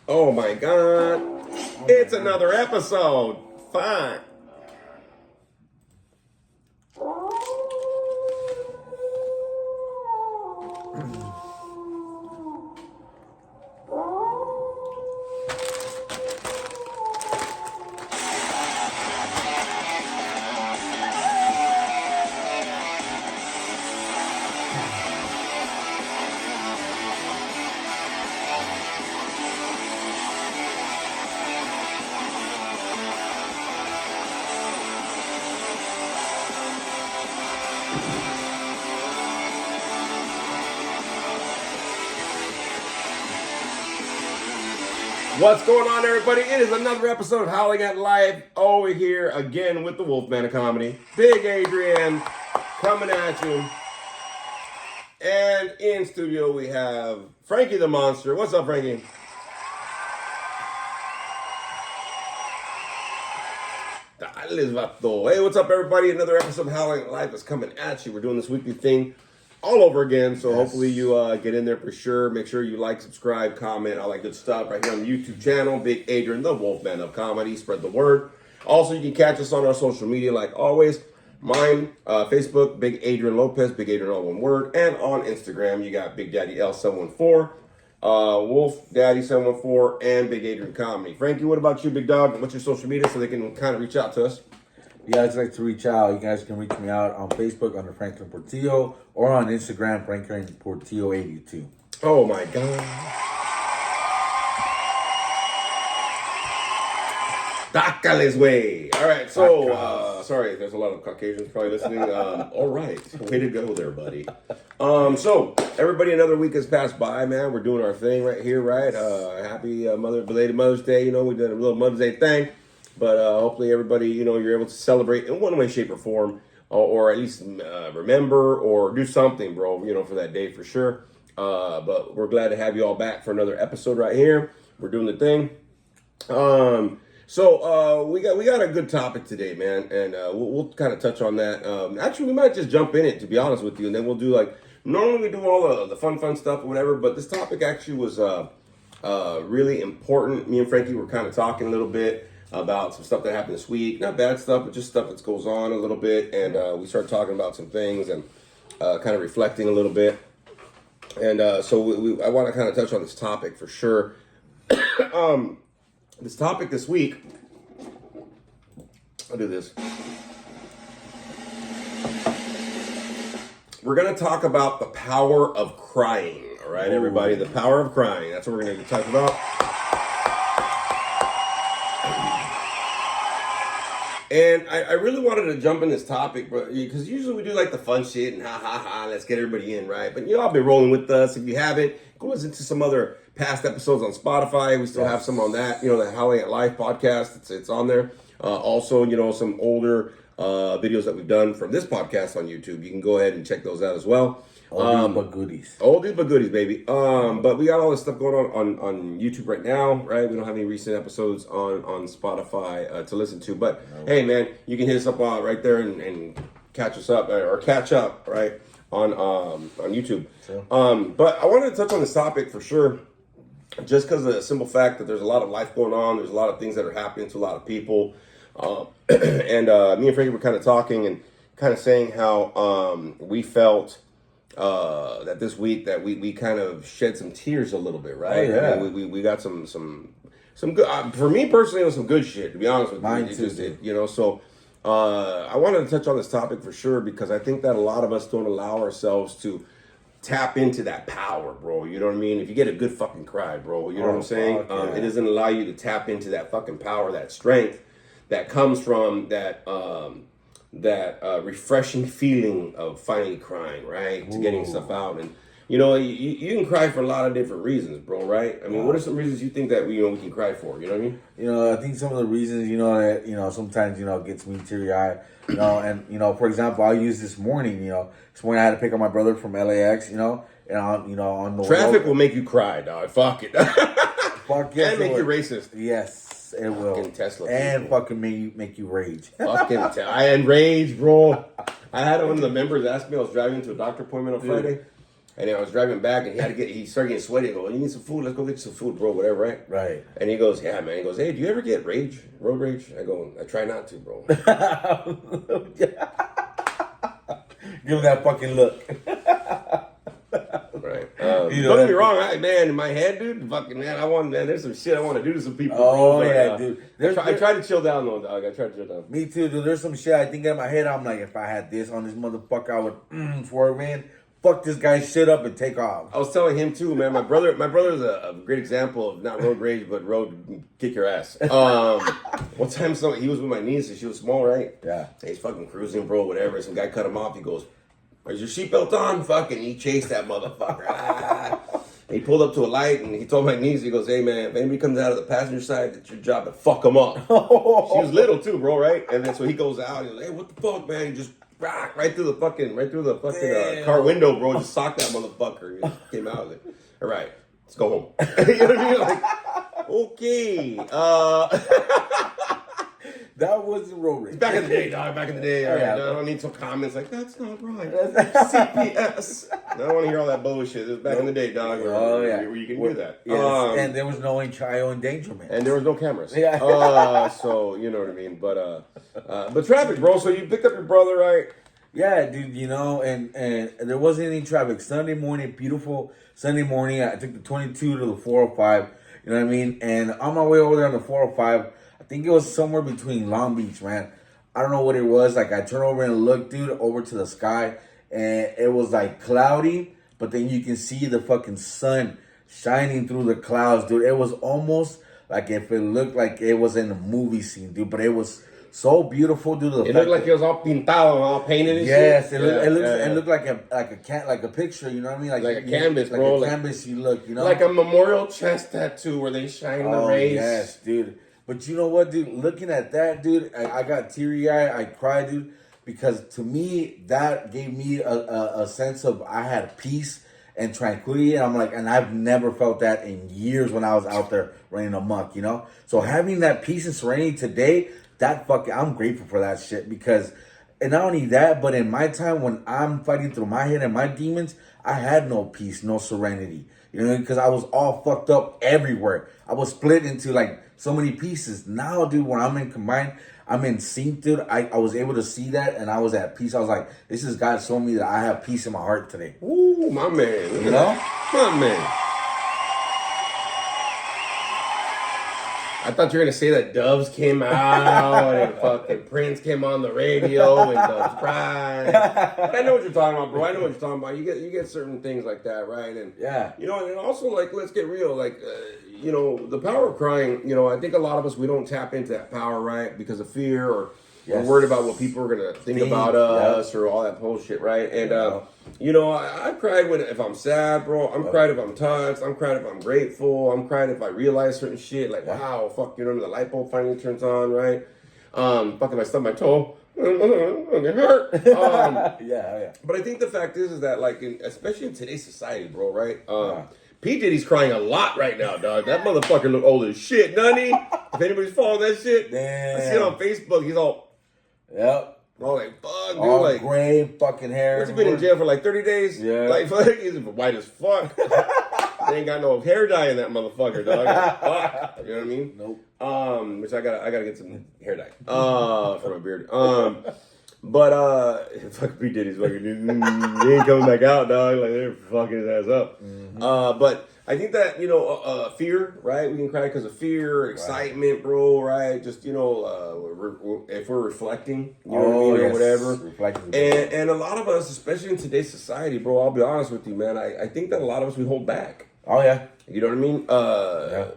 Oh my God. It's another episode. Fuck. What's going on, everybody? It is another episode of Howling at Life. Over here again with the Wolfman of Comedy. Big Adrian coming at you. And in studio we have Frankie the Monster. What's up, Frankie? Hey, what's up, everybody? Another episode of Howling at Life is coming at you. We're doing this weekly thing all over again, so hopefully you get in there for sure. Make sure you like, subscribe, comment, all that good stuff right here on the YouTube channel. Big Adrian, the Wolfman of Comedy. Spread the word. Also, you can catch us on our social media like always. Mine, Facebook, Big Adrian Lopez, Big Adrian all one word. And on Instagram, you got Big Daddy L714, Wolf Daddy 714, and Big Adrian Comedy. Frankie, what about you, Big Dog? What's your social media so they can kind of reach out to us? If you guys like to reach out, you guys can reach me out on Facebook under Franklin Portillo or on Instagram, Franklin Portillo 82. Oh my God. Tacales way. All right, so sorry, there's a lot of Caucasians probably listening. All right, way to go there, buddy. So everybody, another week has passed by, man. We're doing our thing right here, right? Happy belated Mother's Day. You know, we did a little Mother's Day thing. But hopefully everybody, you know, you're able to celebrate in one way, shape, or form, or at least remember or do something, bro, you know, for that day for sure. But we're glad to have you all back for another episode right here. We're doing the thing. So we got a good topic today, man, and we'll kind of touch on that. Actually, we might just jump in it, to be honest with you, and then we'll do like, normally we do all the fun stuff or whatever, but this topic actually was really important. Me and Frankie were kind of talking a little bit about some stuff that happened this week. Not bad stuff, but just stuff that goes on a little bit. And we started talking about some things and kind of reflecting a little bit. And so I want to kind of touch on this topic for sure. This topic this week, I'll do this. We're going to talk about the power of crying. All right, everybody, the power of crying. That's what we're going to talk about. And I really wanted to jump in this topic, but because usually we do like the fun shit and ha, let's get everybody in, right? But you all been rolling with us. If you haven't, go listen to some other past episodes on Spotify. We still have some on that, you know, the Howling at Life podcast. It's on there. Also, you know, some older videos that we've done from this podcast on YouTube. You can go ahead and check those out as well. Oldies but goodies. Oldies but goodies, baby. But we got all this stuff going on YouTube right now, right? We don't have any recent episodes on Spotify to listen to. But hey, man, you can hit us up right there and catch us up or catch up, right, on YouTube. Sure. But I wanted to touch on this topic for sure, just because of the simple fact that there's a lot of life going on. There's a lot of things that are happening to a lot of people. And me and Frankie were kind of talking and kind of saying how we felt that this week that we kind of shed some tears a little bit, right? Oh, yeah. I mean, we got some good, for me personally, it was some good shit, to be honest with you. Mine it too, just did, you know, so I wanted to touch on this topic for sure, because I think that a lot of us don't allow ourselves to tap into that power, bro. You know what I mean? If you get a good fucking cry, bro, you know what I'm saying? Yeah. It doesn't allow you to tap into that fucking power, that strength that comes from that refreshing feeling of finally crying, right? To getting stuff out. And, you know, you can cry for a lot of different reasons, bro, right? I mean, what are some reasons you think that, you know, we can cry for? You know what I mean? You know, I think some of the reasons, you know, that, you know, sometimes, you know, gets me teary-eyed, you know, and, you know, for example, I'll use this morning, you know, this morning I had to pick up my brother from LAX, you know, and on, you know, on the traffic will make you cry, dog. Fuck it. Fuck yes, and make you racist. Yes, it will. Fucking Tesla and people. fucking make you rage. Fucking I enraged, bro. I had one of the members ask me, I was driving to a doctor appointment on Friday, And then I was driving back, and he started getting sweaty. I go, you need some food? Let's go get some food, bro, whatever, right? Right. And he goes, yeah, man. He goes, hey, do you ever get road rage? I go, I try not to, bro. Give him that fucking look. Right. You know, don't get me wrong, man. In my head, dude, fucking man, there's some shit I want to do to some people. Oh, bro, yeah, but, dude. I try to chill down, though, dog. I try to chill down. Me too, dude. There's some shit I think in my head. I'm like, if I had this on this motherfucker, I would swerve in, fuck this guy's shit up, and take off. I was telling him too, man. My brother's a great example of not road rage, but road kick your ass. One time, he was with my niece, and she was small, right? Yeah. And he's fucking cruising, bro, whatever. Some guy cut him off. He goes, "Is your seatbelt on?" Fucking, he chased that motherfucker. He pulled up to a light, and he told my niece, he goes, "Hey, man, if anybody comes out of the passenger side, it's your job to fuck them up." She was little too, bro, right? And then so he goes out, and he's like, "Hey, what the fuck, man?" He just right through the fucking car window, bro. Just socked that motherfucker. He just came out like, all right, let's go home. You know what I mean? Like, okay. That wasn't road rage. Back in the day, dog. Back in the day. All right, Yeah. I don't need some comments like, that's not right. CPS. I don't want to hear all that bullshit. It was back in the day, dog. Where you can do that. Yes. And there was no child endangerment. And there was no cameras. Yeah. So, you know what I mean? But traffic, bro. So you picked up your brother, right? Yeah, dude, you know, and there wasn't any traffic. Sunday morning, beautiful Sunday morning. I took the 22 to the 405, you know what I mean? And on my way over there on the 405, I think it was somewhere between Long Beach, man. I don't know what it was. Like, I turned over and looked, dude, over to the sky, and it was like cloudy, but then you can see the fucking sun shining through the clouds, dude. It was almost like if it looked like it was in a movie scene, dude, but it was so beautiful, dude. It looked like it was all pintado, all painted and yes, shit. it looked like a picture, you know what I mean? Like a canvas, like bro. A canvas, you look, you know, like a memorial chest tattoo where they shine the rays. Yes, dude. But you know what, dude? Looking at that, dude, I got teary-eyed. I cried, dude, because to me, that gave me a sense of I had peace and tranquility. And I'm like, and I've never felt that in years when I was out there running amok, you know? So having that peace and serenity today, I'm grateful for that shit because, and not only that, but in my time when I'm fighting through my head and my demons, I had no peace, no serenity, you know, because I was all fucked up everywhere. I was split into like so many pieces. Now, dude, when I'm in sync, dude. I was able to see that and I was at peace. I was like, this is God showing me that I have peace in my heart today. Ooh, my man. You know? My man. I thought you were gonna say that Doves came out and fucking Prince came on the radio and Doves cried. But I know what you're talking about, bro. I know what you're talking about. You get certain things like that, right? And Yeah. you know, and also like let's get real, like you know, the power of crying. You know, I think a lot of us we don't tap into that power, right? Because of fear or we're worried about what people are gonna think about us or all that bullshit, right? And you know, I cried if I'm sad, bro. I'm cried if I'm touched. I'm cried if I'm grateful. I'm cried if I realize certain shit. Like, wow, fuck, you know, the light bulb finally turns on, right? Fuck, if I stub my toe, it hurt. Yeah. But I think the fact is that, like, especially in today's society, bro, right? P. Diddy's crying a lot right now, dog. That motherfucker look old as shit, doesn't he? If anybody's following that shit, damn. I see it on Facebook. He's all, all like, fuck, dude, all like gray fucking hair. what's he been in jail for like 30 days? Yeah. Like, fuck, he's white as fuck. They ain't got no hair dye in that motherfucker, dog. Fuck. You know what I mean? Nope. Which I gotta get some hair dye. For my beard. But fuck P. Diddy's fucking he ain't coming back out, dog. Like they're fucking his ass up. Mm-hmm. But I think that, you know, fear, right? We can cry because of fear, excitement, bro, right? Just, you know, if we're reflecting, you know what I mean, or whatever. And a lot of us, especially in today's society, bro, I'll be honest with you, man, I think that a lot of us, we hold back. Oh, yeah. You know what I mean?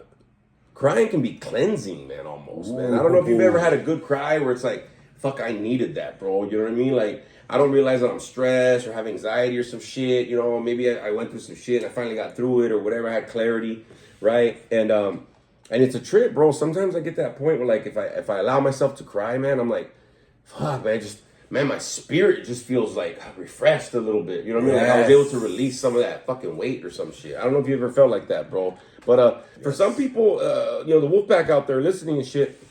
Crying can be cleansing, man, almost, man. I don't know if you've ever had a good cry where it's like, fuck, I needed that, bro. You know what I mean? Like, I don't realize that I'm stressed or have anxiety or some shit. You know, maybe I went through some shit and I finally got through it or whatever. I had clarity, right? And it's a trip, bro. Sometimes I get that point where, like, if I allow myself to cry, man, I'm like, fuck, man, my spirit just feels like refreshed a little bit. You know what I mean? Like I was able to release some of that fucking weight or some shit. I don't know if you ever felt like that, bro. But for some people, you know, the Wolfpack out there listening and shit,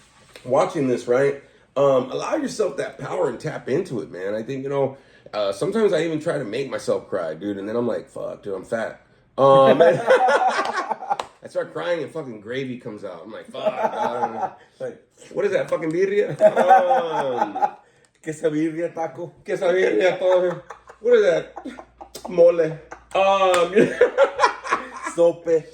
watching this, right? Allow yourself that power and tap into it, man. I think, you know, sometimes I even try to make myself cry, dude, and then I'm like, fuck, dude, I'm fat. I start crying and fucking gravy comes out. I'm like, fuck. What is that, fucking birria? Quesadilla taco. Quesadilla, todo. What is that? Mole. Sope.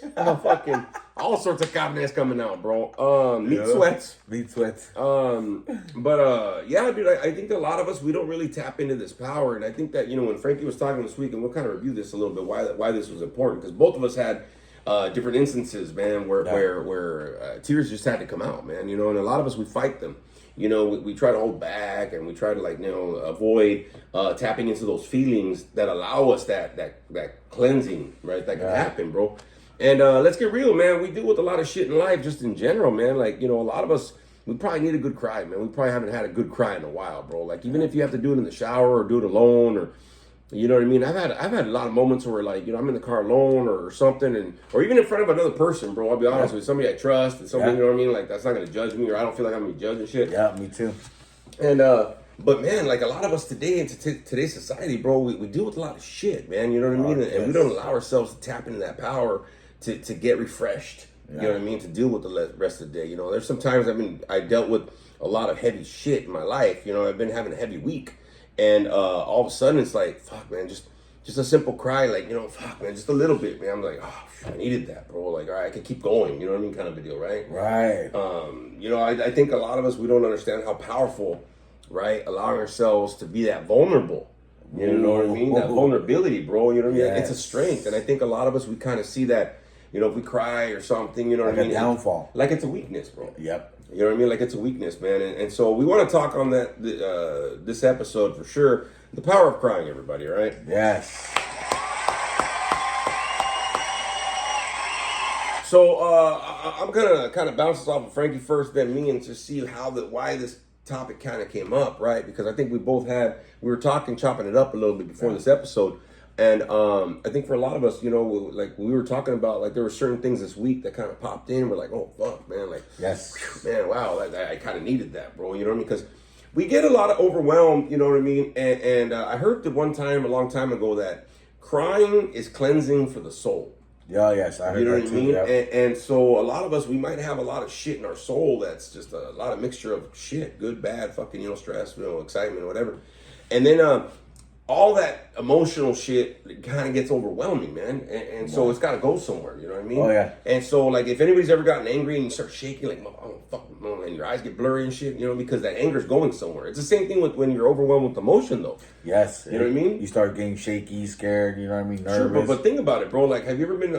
Fucking all sorts of carnes coming out, bro. Meat sweats. Meat sweats. Yeah, dude, I think that a lot of us, we don't really tap into this power. And I think that, when Frankie was talking this week, and we'll kind of review this a little bit, why this was important, because both of us had different instances, man, where tears just had to come out, man, and a lot of us, we fight them. We try to hold back, and we try to avoid tapping into those feelings that allow us that cleansing, right? That can happen, bro. And let's get real, man. We deal with a lot of shit in life, just in general, man. A lot of us, we probably need a good cry, man. We probably haven't had a good cry in a while, bro. Even if you have to do it in the shower or do it alone, or you know what I mean. I've had a lot of moments where I'm in the car alone or something, or even in front of another person, bro. I'll be honest with somebody I trust, and somebody, you know what I mean. That's not gonna judge me, or I don't feel like I'm gonna be judging shit. Yeah, me too. And but man, a lot of us today in today's society, bro, we deal with a lot of shit, man. You know what I mean? And we don't allow ourselves to tap into that power to get refreshed. You know what I mean? To deal with the rest of the day. There's some times I dealt with a lot of heavy shit in my life. I've been having a heavy week. And all of a sudden, it's like, fuck, man, just a simple cry, fuck, man, just a little bit, man. I'm like, oh, I needed that, bro. All right, I can keep going, you know what I mean, kind of a deal, right? Right. I think a lot of us, we don't understand how powerful, right, allowing ourselves to be that vulnerable. You know what I mean? That vulnerability, bro. You know what I mean? It's a strength, and I think a lot of us, we kind of see that. If we cry or something, you know what I mean? A downfall. It's a weakness, bro. Yep. You know what I mean? It's a weakness, man. And so we want to talk on that this episode for sure. The power of crying, everybody, right? Yes. So I'm gonna kind of bounce this off of Frankie first, then me, and to see why this topic kind of came up, right? Because I think we were chopping it up a little bit before this episode. And I think for a lot of us, we were talking about, there were certain things this week that kind of popped in. We're like, oh, fuck, man. Yes. Man, wow, I kind of needed that, bro. You know what I mean? Because we get a lot of overwhelmed, you know what I mean? And I heard a long time ago, that crying is cleansing for the soul. Yeah, yes, I heard you know that what I too. mean? Yeah. And so a lot of us, we might have a lot of shit in our soul that's just a lot of mixture of shit, good, bad, fucking, stress, excitement, whatever. And then all that emotional shit kind of gets overwhelming, man. And so it's got to go somewhere, you know what I mean? Oh, yeah. And so, if anybody's ever gotten angry and you start shaking, oh, fuck, and your eyes get blurry and shit, because that anger's going somewhere. It's the same thing with when you're overwhelmed with emotion, though. Yes. You know what I mean? You start getting shaky, scared, you know what I mean? Sure, Nervous. but think about it, bro. Have you ever been,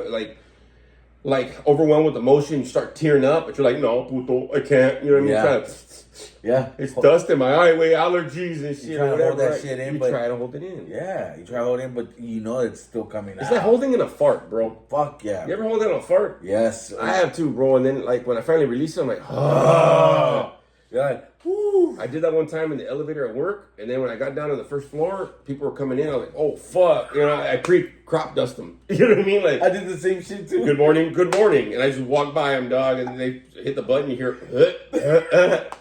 overwhelmed with emotion, you start tearing up, but you're like, no, puto, I can't, you know what I mean? Yeah. Yeah. It's dust in my eye, allergies and shit. You try to hold that shit in, you try to hold it in. Yeah, you try to hold it in, but it's still coming out. It's like holding in a fart, bro. Fuck yeah. You ever hold in a fart? Yes. I have too, bro. And then, when I finally release it, I'm like, oh. You're like, whoo. I did that one time in the elevator at work, and then when I got down to the first floor, people were coming in. I was like, oh, fuck. I crop dust them. You know what I mean? I did the same shit too. Good morning. And I just walk by them, dog, and they hit the button, you hear, it's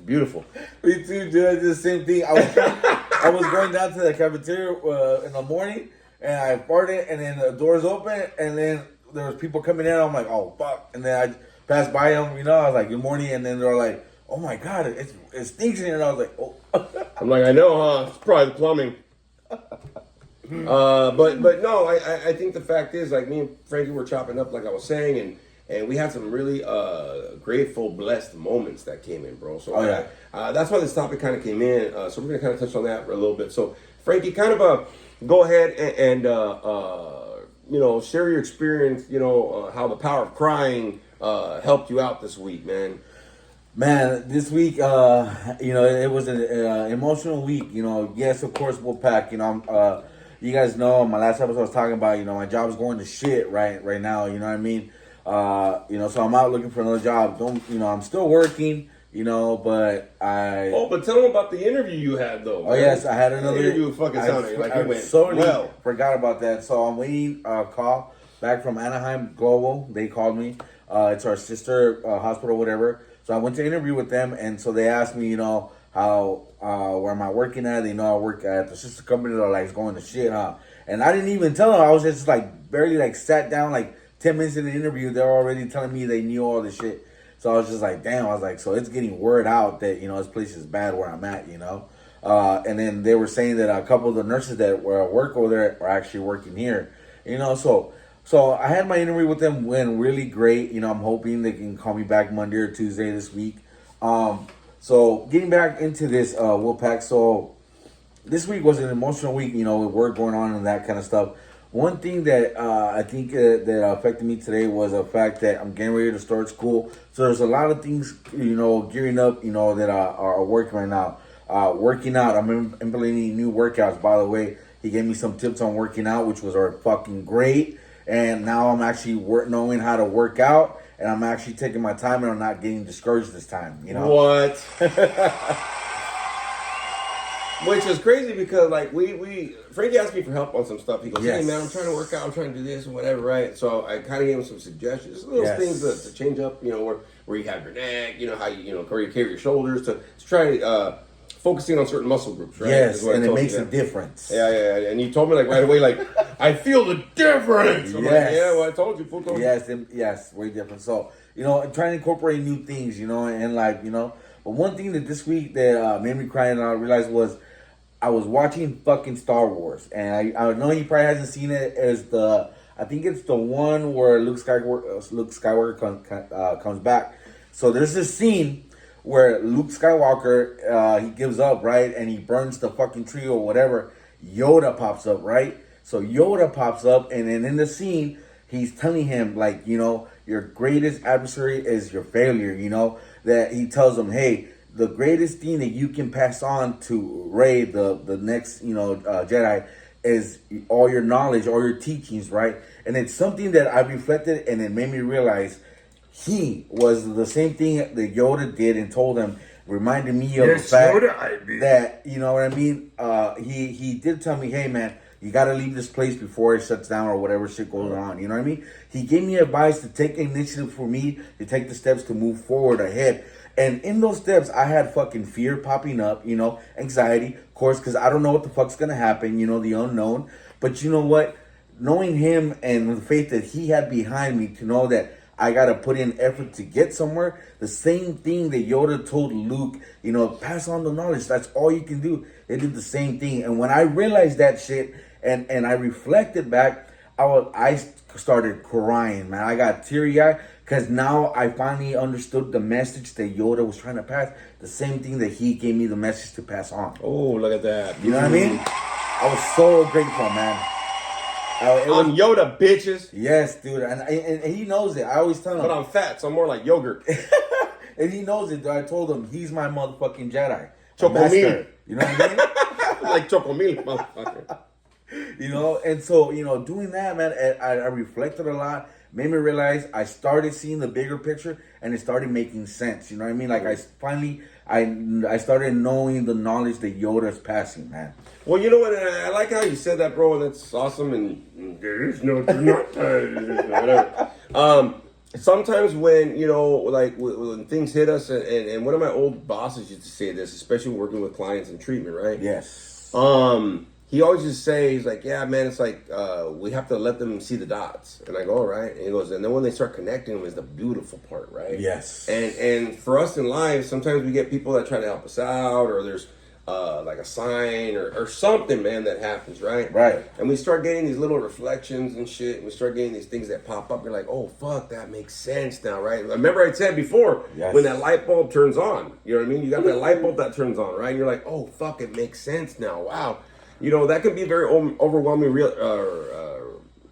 beautiful. Me too, dude. I did the same thing. I was going down to the cafeteria in the morning, and I farted, and then the doors open, and then there was people coming in. I'm like, oh, fuck. And then I passed by them, I was like, good morning, and then they're like, oh my God, it stinks in here. And I was like, oh. I'm like, I know, huh? It's probably the plumbing. But no, I think the fact is, me and Frankie were chopping up, like I was saying, and we had some really grateful, blessed moments that came in, bro. So that's why this topic kind of came in. So we're gonna kind of touch on that for a little bit. So Frankie, kind of go ahead and share your experience. How the power of crying helped you out this week, man. Man, this week, it was an emotional week. Yes, of course, we'll pack. You guys know, my last episode I was talking about, my job's going to shit right now. You know what I mean? So I'm out looking for another job. I'm still working. But I. Oh, but tell them about the interview you had, though. Oh, yes, I had another interview. Fucking sounded like it went well. Forgot about that. So I'm waiting a call back from Anaheim Global. They called me. It's our sister hospital, whatever. So I went to interview with them, and so they asked me, how how where am I working at? They know I work at the sister company that like is going to shit, huh? And I didn't even tell them. I was just like barely like sat down like 10 minutes in the interview. They're already telling me they knew all this shit. So I was just like, damn. I was like, so it's getting word out that this place is bad where I'm at, And then they were saying that a couple of the nurses that work over there are actually working here, So I had my interview with them, went really great. I'm hoping they can call me back Monday or Tuesday this week. So getting back into this, Wolfpack. So this week was an emotional week, with work going on and that kind of stuff. One thing that I think that affected me today was the fact that I'm getting ready to start school. So there's a lot of things, gearing up, that are working right now. Working out, I'm implementing new workouts. By the way, he gave me some tips on working out, which was fucking great. And now I'm actually knowing how to work out, and I'm actually taking my time, and I'm not getting discouraged this time. What? Which is crazy because like Frankie asked me for help on some stuff. He goes, "Hey man, I'm trying to work out. I'm trying to do this and whatever, right?" So I kind of gave him some suggestions, little things to change up. Where you have your neck, how where you carry your shoulders to try focusing on certain muscle groups, right? Yes, and it makes a difference. Yeah. And you told me like right away, like I feel the difference. I'm like, yeah, well I told you, fool told me. Yes, way different. So I'm trying to incorporate new things, and like But one thing that this week that made me cry and I realized was I was watching fucking Star Wars, and I know he probably hasn't seen it. I think it's the one where Luke Skywalker comes back. So there's this scene where Luke Skywalker, he gives up, right? And he burns the fucking tree or whatever. Yoda pops up, right? So Yoda pops up, and then in the scene, he's telling him, like, your greatest adversary is your failure, That he tells him, hey, the greatest thing that you can pass on to Rey, the next, Jedi, is all your knowledge, all your teachings, right? And it's something that I reflected, and it made me realize he was the same thing that Yoda did and told him, reminded me of the fact that, you know what I mean? He did tell me, hey man, you got to leave this place before it shuts down or whatever shit goes on. You know what I mean? He gave me advice to take initiative for me, to take the steps to move forward ahead. And in those steps, I had fucking fear popping up, anxiety, of course, because I don't know what the fuck's going to happen, the unknown. But you know what? Knowing him and the faith that he had behind me to know that I got to put in effort to get somewhere. The same thing that Yoda told Luke, pass on the knowledge. That's all you can do. They did the same thing. And when I realized that shit and I reflected back, I started crying, man. I got teary-eyed because now I finally understood the message that Yoda was trying to pass. The same thing that he gave me the message to pass on. Oh, look at that. You know what I mean? I was so grateful, man. I'm Yoda, bitches. Yes, dude, and he knows it. I always tell him. But I'm fat, so I'm more like yogurt. And he knows it. I told him he's my motherfucking Jedi. Chocomil. You know what I mean? Like Chocomil, motherfucker. And so, doing that, man, I reflected a lot, made me realize I started seeing the bigger picture and it started making sense. You know what I mean? Like I started knowing the knowledge that Yoda's passing, man. Well, you know what? I like how you said that, bro. That's awesome. And there is no whatever. Sometimes when like when things hit us, and one of my old bosses used to say this, especially working with clients in treatment, right? Yes. He always just say, he's like, yeah, man, it's like we have to let them see the dots. And I go, all right. And he goes, and then when they start connecting them is the beautiful part, right? Yes. And for us in life, sometimes we get people that try to help us out, or there's like a sign or something, man, that happens, right? Right. And we start getting these little reflections and shit, and we start getting these things that pop up. You're like, oh, fuck, that makes sense now, right? Remember I said before, yes, when that light bulb turns on, you know what I mean? You got that light bulb that turns on, right? And you're like, oh, fuck, it makes sense now. Wow. That can be a very overwhelming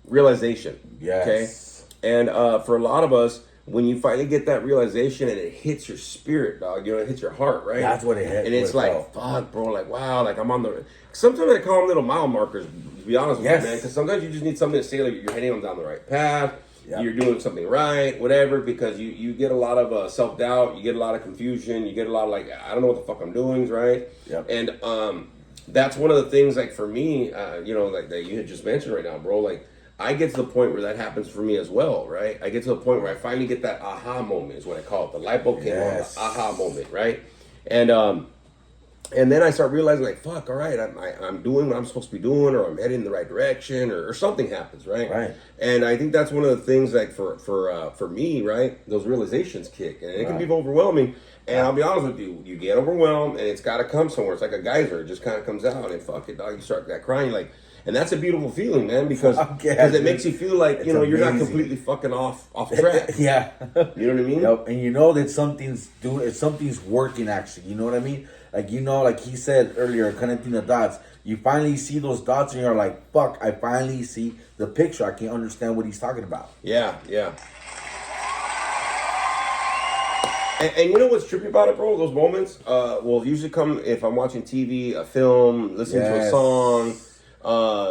realization. Yes. Okay? And for a lot of us, when you finally get that realization and it hits your spirit, dog, it hits your heart, right? That's what it hit. And it's like, fuck, bro, like, wow, like I'm on the... Sometimes I call them little mile markers, to be honest with you, man. Because sometimes you just need something to say, like, you're heading down the right path, you're doing something right, whatever, because you get a lot of self-doubt, you get a lot of confusion, you get a lot of, like, I don't know what the fuck I'm doing, right? Yep. And that's one of the things, like, for me, like, that you had just mentioned right now, bro, like, I get to the point where that happens for me as well, right? I get to the point where I finally get that aha moment, is what I call it. The light bulb came on, the aha moment, right? And And then I start realizing, like, fuck, all right, I'm doing what I'm supposed to be doing, or I'm heading in the right direction, or something happens, right? Right. And I think that's one of the things, like, for me, right, those realizations kick, and it can be overwhelming. And I'll be honest with you, you get overwhelmed, and it's got to come somewhere. It's like a geyser; it just kind of comes out, and fuck it, dog, you start that crying, like. And that's a beautiful feeling, man, because it makes you feel like, you know, you're not completely fucking off track. Yeah. You know what I mean? Yep. And you know that something's working, actually. You know what I mean? Like, you know, like he said earlier, connecting the dots. You finally see those dots and you're like, fuck, I finally see the picture. I can understand what he's talking about. Yeah, yeah. And you know what's trippy about it, bro? Those moments will usually come if I'm watching TV, a film, listening to a song.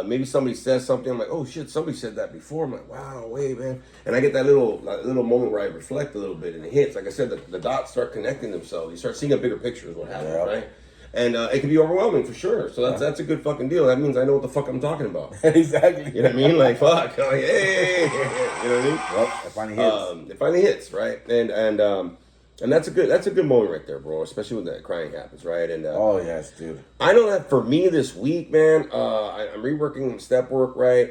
Maybe somebody says something. I'm like, oh shit, somebody said that before. I'm like, wow, wait, man. And I get that little moment where I reflect a little bit, and it hits. Like I said, the dots start connecting themselves. You start seeing a bigger picture is what happens, right? And it can be overwhelming for sure. So that's a good fucking deal. That means I know what the fuck I'm talking about. Exactly. You know what I mean? Like, fuck. I'm like, hey. You know what I mean? Yep. It finally hits. It finally hits, right? And that's a good moment right there, bro. Especially when that crying happens, right? And oh yes, dude. I know that for me this week, man, I'm reworking step work, right?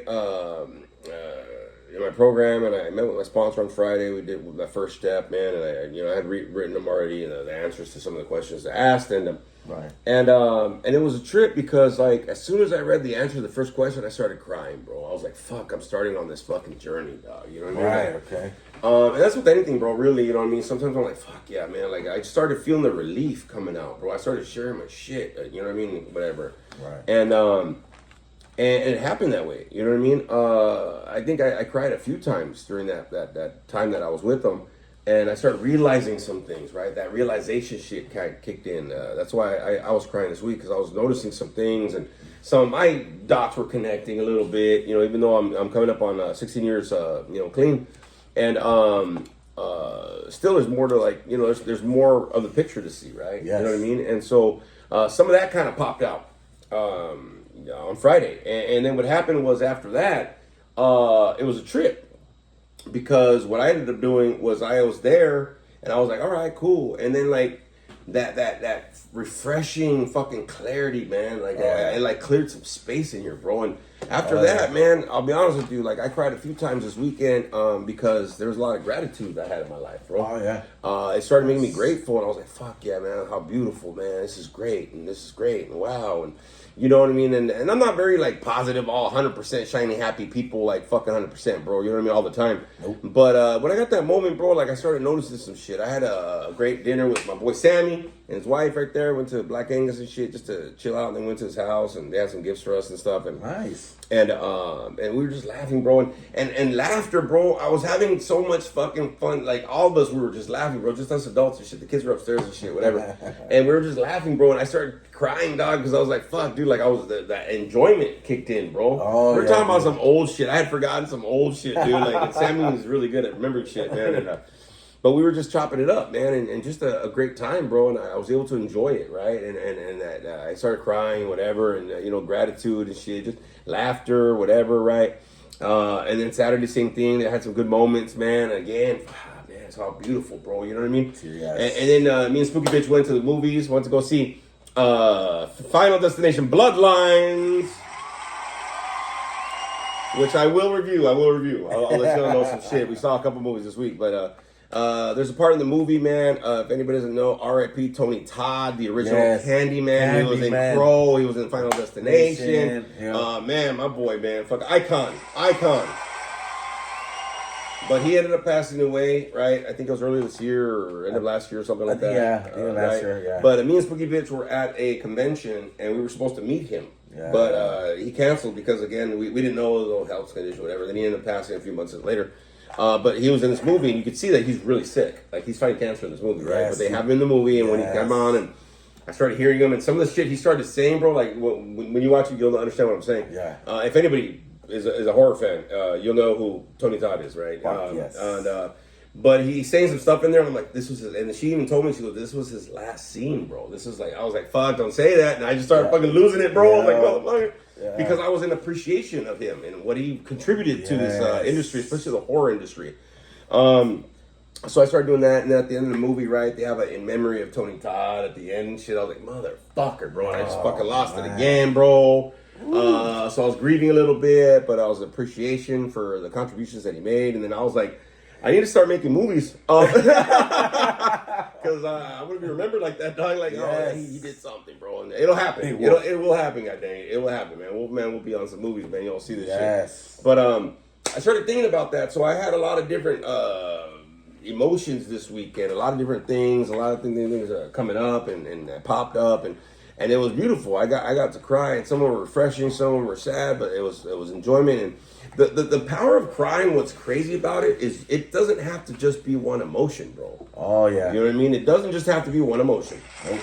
In my program, and I met with my sponsor on Friday. We did my first step, man, and I had written them already, and the answers to some of the questions I asked, and it was a trip because, like, as soon as I read the answer to the first question, I started crying, bro. I was like, fuck, I'm starting on this fucking journey, dog. You know what I mean? Right. Okay. And that's with anything, bro, really, you know what I mean? Sometimes I'm like, fuck yeah, man. Like, I started feeling the relief coming out, bro. I started sharing my shit, you know what I mean? Whatever. Right. And it happened that way, you know what I mean? I think I cried a few times during that time that I was with them. And I started realizing some things, right? That realization shit kind of kicked in. That's why I was crying this week, because I was noticing some things, and some of my dots were connecting a little bit, you know, even though I'm coming up on 16 years, clean. And still there's more to, like, you know, there's more of the picture to see, right? Yes. You know what I mean? And so some of that kind of popped out on Friday. And then what happened was, after that, it was a trip. Because what I ended up doing was, I was there and I was like, all right, cool. And then, like, that refreshing fucking clarity, man, like, it like cleared some space in here, bro. And after that, man, I'll be honest with you, like, I cried a few times this weekend because there was a lot of gratitude I had in my life, bro. Oh yeah. It started making me grateful, and I was like, fuck yeah, man, how beautiful, man, this is great, and wow, and you know what I mean? And I'm not very, like, positive, all 100% shiny, happy people, like, fucking 100%, bro. You know what I mean? All the time. Nope. But when I got that moment, bro, like, I started noticing some shit. I had a great dinner with my boy Sammy and his wife right there. Went to Black Angus and shit just to chill out. And then went to his house, and they had some gifts for us and stuff. And nice. And we were just laughing, bro. And laughter, bro. I was having so much fucking fun. Like, all of us, we were just laughing, bro. Just us adults and shit. The kids were upstairs and shit, whatever. And we were just laughing, bro. And I started crying, dog, because I was like, fuck, dude. Like, I was, that enjoyment kicked in, bro. Oh, we're talking about some old shit. I had forgotten some old shit, dude. Like, and Sammy was really good at remembering shit, man. And, but we were just chopping it up, man, and just a great time, bro. And I was able to enjoy it, right? And that I started crying, whatever, and gratitude and shit, just laughter, whatever, right? And then Saturday, same thing. They had some good moments, man. Again, man, it's all beautiful, bro. You know what I mean? Yes. And then me and Spooky Bitch went to the movies. Went to go see Final Destination Bloodlines, which I will review. I'll let you know some shit. We saw a couple movies this week, but there's a part in the movie, man. If anybody doesn't know, R.I.P. Tony Todd, the original Candyman. He was in Crow. He was in Final Destination. Man, my boy, man, fuck, icon. But he ended up passing away, right? I think it was earlier this year or end of last year or something like that. Yeah, last year, yeah. But me and Spooky Bitch were at a convention, and we were supposed to meet him. Yeah. But he canceled because, again, we didn't know his own health condition or whatever. Then he ended up passing a few months later. But he was in this movie, and you could see that he's really sick. Like, he's fighting cancer in this movie, right? But they have him in the movie, and when he came on, and I started hearing him, and some of the shit he started saying, bro, like, when you watch it, you'll understand what I'm saying. Yeah. If anybody is a horror fan, you'll know who Tony Todd is, right? Yes. But he's saying some stuff in there, and I'm like, this was his, and she even told me, she goes, this was his last scene, bro. This is like, I was like, fuck, don't say that, and I just started fucking losing it, bro. I was like, motherfucker. Yeah. Because I was in appreciation of him and what he contributed to this industry, especially the horror industry. So I started doing that, and then at the end of the movie, right, they have a in memory of Tony Todd at the end and shit. I was like, motherfucker, bro, and I just fucking lost it again, bro. So I was grieving a little bit, but I was appreciation for the contributions that he made, and then I was like, I need to start making movies, because I want to be remembered like that, dog. Like, oh, he did something, bro, and it'll happen. It will happen, goddamn it. It will happen, man. We'll be on some movies, man. You'll see this shit. But I started thinking about that, so I had a lot of different emotions this weekend, a lot of different things, a lot of things are coming up and that popped up, and it was beautiful. I got to cry, and some were refreshing, some were sad, but it was enjoyment. And the power of crying, what's crazy about it is it doesn't have to just be one emotion, bro. Oh yeah, you know what I mean? It doesn't just have to be one emotion. Nope.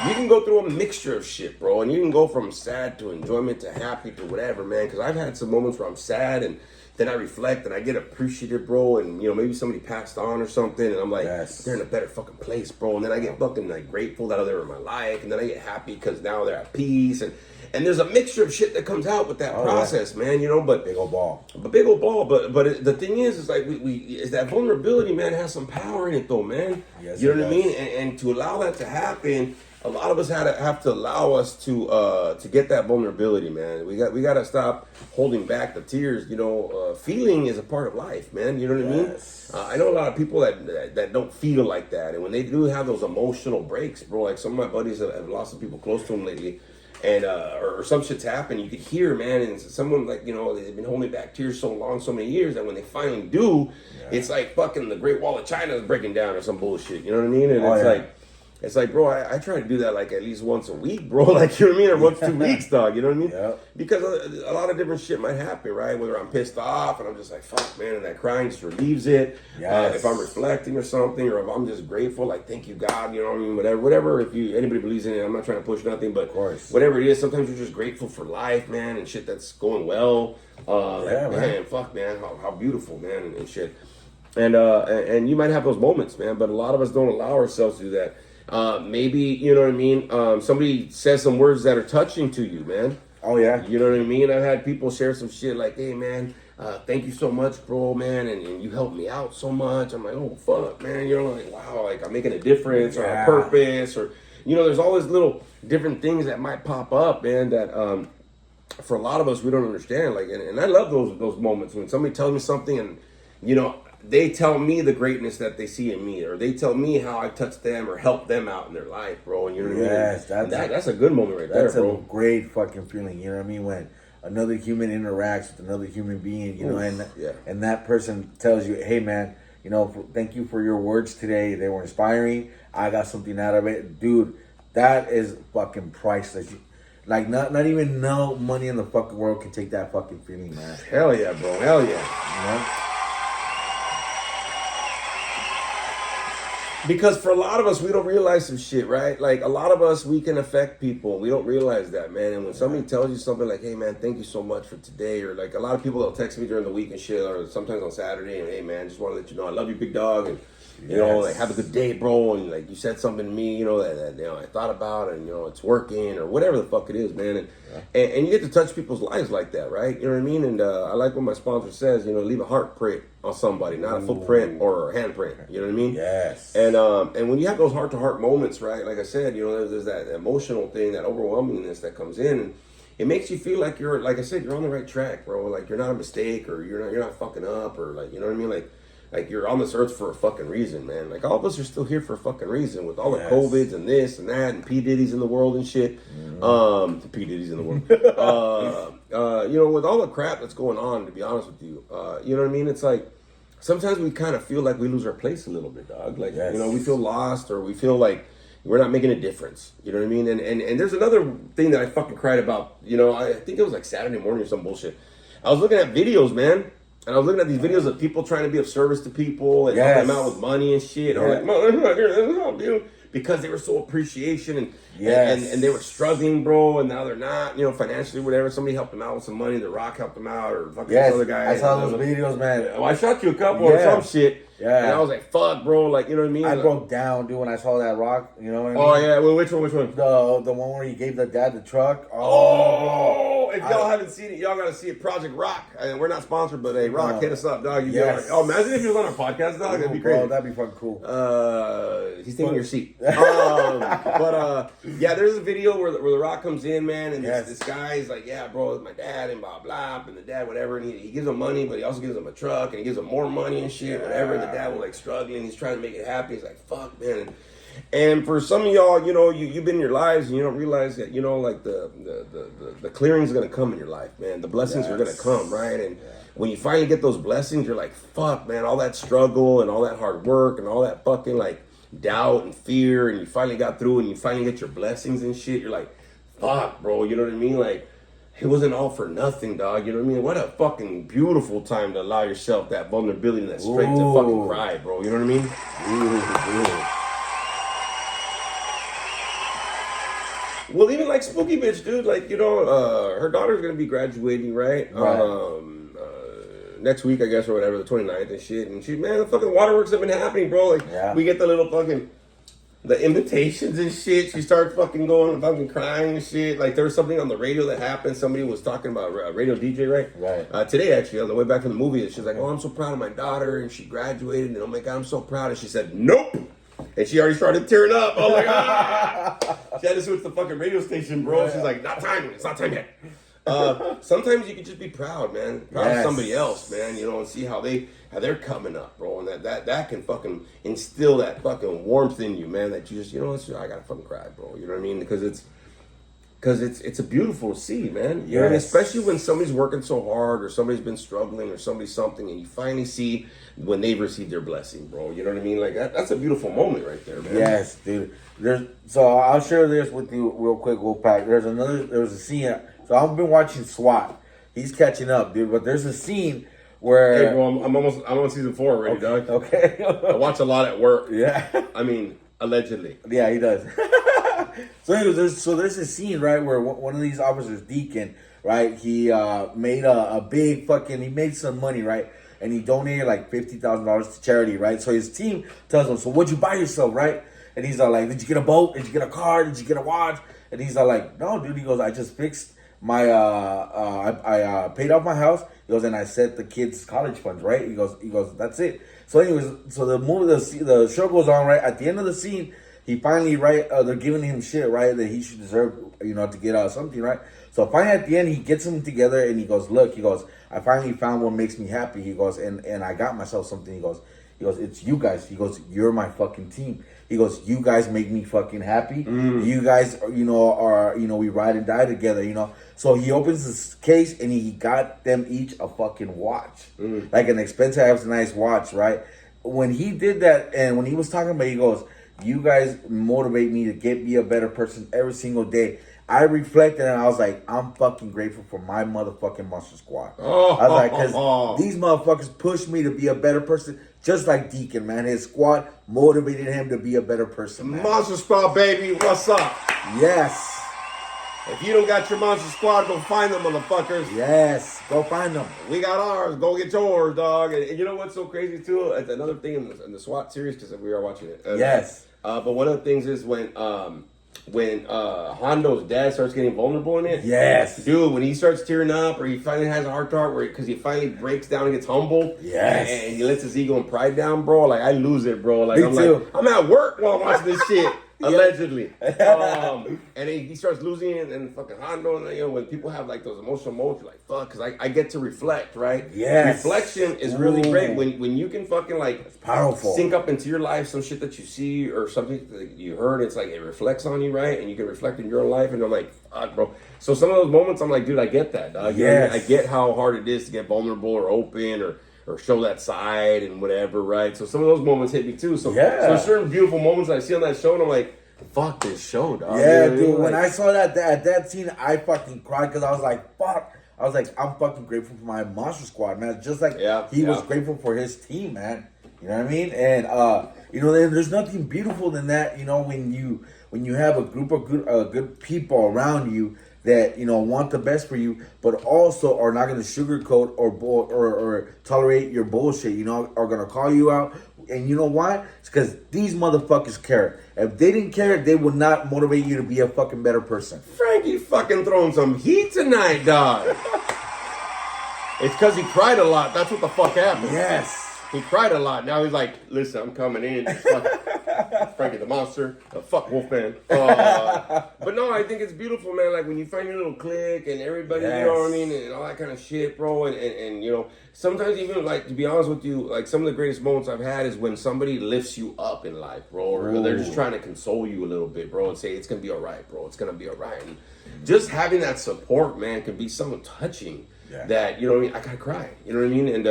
You can go through a mixture of shit, bro, and you can go from sad to enjoyment to happy to whatever, man. Because I've had some moments where I'm sad, and then I reflect and I get appreciative, bro. And maybe somebody passed on or something, and I'm like, they're in a better fucking place, bro. And then I get fucking like grateful that they're in my life, and then I get happy because now they're at peace, and there's a mixture of shit that comes out with that process, man. But big old ball, the thing is like we is that vulnerability, man, has some power in it, though, man. Yes, you know what I mean? And to allow that to happen. A lot of us have to allow us to get that vulnerability, man. We got to stop holding back the tears. Feeling is a part of life, man. You know what I mean? I know a lot of people that don't feel like that, and when they do have those emotional breaks, bro. Like some of my buddies have lost some people close to them lately, and or some shit's happened. You could hear, man, and someone like they've been holding back tears so long, so many years that when they finally do, it's like fucking the Great Wall of China is breaking down or some bullshit. You know what I mean? And it's like, bro, I try to do that like at least once a week, bro. Like, you know what I mean? Or once 2 weeks, dog. You know what I mean? Yeah. Because a lot of different shit might happen, right? Whether I'm pissed off and I'm just like, fuck, man, and that crying just relieves it. Yes. If I'm reflecting or something, or if I'm just grateful, like, thank you, God, you know what I mean? Whatever. If anybody believes in it, I'm not trying to push nothing, but of course, whatever it is, sometimes you're just grateful for life, man, and shit that's going well. Man, fuck, man, how beautiful, man, and shit. And you might have those moments, man, but a lot of us don't allow ourselves to do that. Maybe, you know what I mean? Somebody says some words that are touching to you, man. Oh, yeah. You know what I mean? I've had people share some shit like, hey, man, thank you so much, bro, man, and you helped me out so much. I'm like, oh, fuck, man. Like, wow, like I'm making a difference or a purpose, or, there's all these little different things that might pop up, man, that for a lot of us, we don't understand. Like, and I love those moments when somebody tells me something and, they tell me the greatness that they see in me, or they tell me how I touched them or helped them out in their life, bro. And you know what I mean? Yes, that's a good moment right there, bro. That's a great fucking feeling. You know what I mean? When another human interacts with another human being, and that person tells you, "Hey, man, thank you for your words today. They were inspiring. I got something out of it, dude." That is fucking priceless. Like not even no money in the fucking world can take that fucking feeling, man. Hell yeah, bro. Hell yeah. Because for a lot of us, we don't realize some shit, right? Like, a lot of us, we can affect people. We don't realize that, man. And when somebody tells you something like, hey, man, thank you so much for today. Or, like, a lot of people, they'll text me during the week and shit, or sometimes on Saturday. And, hey, man, just want to let you know I love you, big dog. And, like, have a good day, bro. And, like, you said something to me, that I thought about. And, it's working. Or whatever the fuck it is, man. And you get to touch people's lives like that, right? You know what I mean? And I like what my sponsor says, leave a heart print on somebody, not a footprint or a handprint. You know what I mean? Yes. And when you have those heart-to-heart moments, right? Like I said, there's that emotional thing, that overwhelmingness that comes in, and it makes you feel like you're on the right track, bro. Like you're not a mistake, or you're not fucking up, or like, you know what I mean? Like you're on this earth for a fucking reason, man. Like all of us are still here for a fucking reason, with all the COVIDs and this and that and P Diddy's in the world and shit. The P Diddy's in the world. With all the crap that's going on, to be honest with you, you know what I mean? It's like sometimes we kind of feel like we lose our place a little bit, dog. Like we feel lost, or we feel like we're not making a difference. You know what I mean? And there's another thing that I fucking cried about. I think it was like Saturday morning or some bullshit. I was looking at videos, man. And I was looking at these videos of people trying to be of service to people and help them out with money and shit. I'm like, because they were so appreciation and Yes. and they were struggling, bro, and now they're not, you know, financially, whatever. Somebody helped them out with some money. The Rock helped them out, or fucking Yes, this other guy. I saw those videos, man. Well, I shot you a couple or some shit. Yeah. And I was like, fuck, bro, like, you know what I mean? I Like, broke down, dude, when I saw that Rock. You know what I mean? oh yeah, well, which one? The one where he gave the dad the truck. Oh, if y'all haven't seen it, y'all gotta see it. Project Rock. And we're not sponsored, but hey, Rock, No. hit us up, dog. You Yes. like, oh, imagine if he was on our podcast, dog. That'd be Bro, great. that'd be fucking cool. He's taking your seat. Yeah, there's a video where the Rock comes in, man, and Yes. this guy is like, yeah, bro, it's my dad, and blah blah, and the dad, whatever, and he gives him money, but he also gives him a truck, and he gives him more money and shit, whatever. And the dad was like struggling, he's trying to make it happy. He's like, fuck, man. And for some of y'all, you know, you've been in your lives and you don't realize that, you know, like the clearing's gonna come in your life, man. The blessings are gonna come, right? And when you finally get those blessings, you're like, fuck, man, all that struggle and all that hard work and all that fucking like doubt and fear, and you finally got through and you finally get your blessings and shit, you're like, fuck, bro, you know what I mean? Like, it wasn't all for nothing, dog. You know what I mean? What a fucking beautiful time to allow yourself that vulnerability and that strength to fucking cry, bro. You know what I mean? Well, even like Spooky Bitch, dude, like, you know, her daughter's gonna be graduating, right? Next week, I guess, or whatever, the 29th and shit. And she, man, the fucking waterworks have been happening, bro. Like, we get the little fucking, the invitations and shit. She starts fucking going and fucking crying and shit. Like, there was something on the radio that happened. Somebody was talking about a radio DJ, right? Right. Today, actually, on the way back from the movie, she's like, oh, I'm so proud of my daughter. And she graduated. And oh my God, I'm so proud. And she said, nope. And she already started tearing up. I was like, ah. She had to switch the fucking radio station, bro. She's like, not time. It's not time yet. Sometimes you can just be proud, man. Proud of somebody else, man. You know, and see how they're coming up, bro. And that can fucking instill that fucking warmth in you, man. That you just, you know, I gotta fucking cry, bro. You know what I mean? Because it's a beautiful to see, man. You know, and especially when somebody's working so hard, or somebody's been struggling, or somebody's something, and you finally see when they've received their blessing, bro. You know what I mean? Like that's a beautiful moment right there, man. Yes, dude. So I'll share this with you real quick, Wolfpack. There was a scene. So I've been watching SWAT. He's catching up, dude. But there's a scene where hey, bro, I'm on season 4 already, dog. Okay. I watch a lot at work. Yeah. I mean, allegedly. Yeah, he does. So anyways, there's a scene, right, where one of these officers, Deacon, right, he made a big he made some money, right, and he donated like $50,000 to charity, right. So his team tells him, so what'd you buy yourself, right? And he's all like, did you get a boat? Did you get a car? Did you get a watch? And he's all like, no, dude. He goes, I just fixed my I paid off my house. He goes, and I set the kids' college funds, right? He goes, that's it. So anyways, so the show goes on, right? At the end of the scene, he finally, right, they're giving him shit, right, that he should deserve, you know, to get something, right? So finally at the end, he gets them together and he goes, look, he goes, I finally found what makes me happy. He goes, and I got myself something. He goes, it's you guys. He goes, you're my fucking team. He goes, you guys make me fucking happy. You guys, you know, are, you know, we ride and die together, you know. So he opens this case and he got them each a fucking watch, like an expensive, nice watch, right? When he did that, and when he was talking about it, he goes, you guys motivate me to be a better person every single day. I reflected and I was like, I'm fucking grateful for my motherfucking Monster Squad. I was like, because these motherfuckers pushed me to be a better person, just like Deacon, man. His squad motivated him to be a better person, man. Monster Squad, baby, what's up? Yes. If you don't got your Monster Squad, go find them, motherfuckers. Yes, go find them. We got ours. Go get yours, dog. And you know what's so crazy, too? It's another thing in the SWAT series, because we are watching it. Yes. But one of the things is when Hondo's dad starts getting vulnerable in it. Yes. Dude, when he starts tearing up, or he finally has a heart to heart, because he finally breaks down and gets humble. Yes. And he lets his ego and pride down, bro. Like, I lose it, bro. Like, Me too. like, I'm at work while I'm watching this shit. Allegedly. And he starts losing it, and fucking Hondo, and, you know, when people have like those emotional moments, you're like, fuck, because I get to reflect, right? Yes. Reflection is really great when you can fucking like it's powerful. Sync up into your life some shit that you see or something that you heard. It's like it reflects on you, right? And you can reflect in your life, and I'm like, fuck, bro. So some of those moments, I'm like, dude, I get that, dog. Yes. I get how hard it is to get vulnerable or open or show that side and whatever, right? So some of those moments hit me too. So there's certain beautiful moments I see on that show, and I'm like, fuck this show, dog. Yeah, you know, dude. like, when I saw that scene, I fucking cried because I was like, fuck. I was like, I'm fucking grateful for my Monster Squad, man. Just like he was grateful for his team, man. You know what I mean? And there's nothing beautiful than that. When you have a group of good people around you that want the best for you, but also are not going to sugarcoat or tolerate your bullshit. Are going to call you out. And you know why? It's because these motherfuckers care. If they didn't care, they would not motivate you to be a fucking better person. Frankie fucking throwing some heat tonight, dog. It's because he cried a lot. That's what the fuck happened. Yes. He cried a lot. Now he's like, listen, I'm coming in. Fuck Frankie the Monster. Fuck Wolfman. But no, I think it's beautiful, man. Like when you find your little clique and everybody, you know what I mean? And all that kind of shit, bro. And sometimes even like, to be honest with you, like some of the greatest moments I've had is when somebody lifts you up in life, bro. Or they're just trying to console you a little bit, bro. And say, it's going to be all right, bro. It's going to be all right. And just having that support, man, can be so touching that, you know what I mean? I got to cry. You know what I mean? And,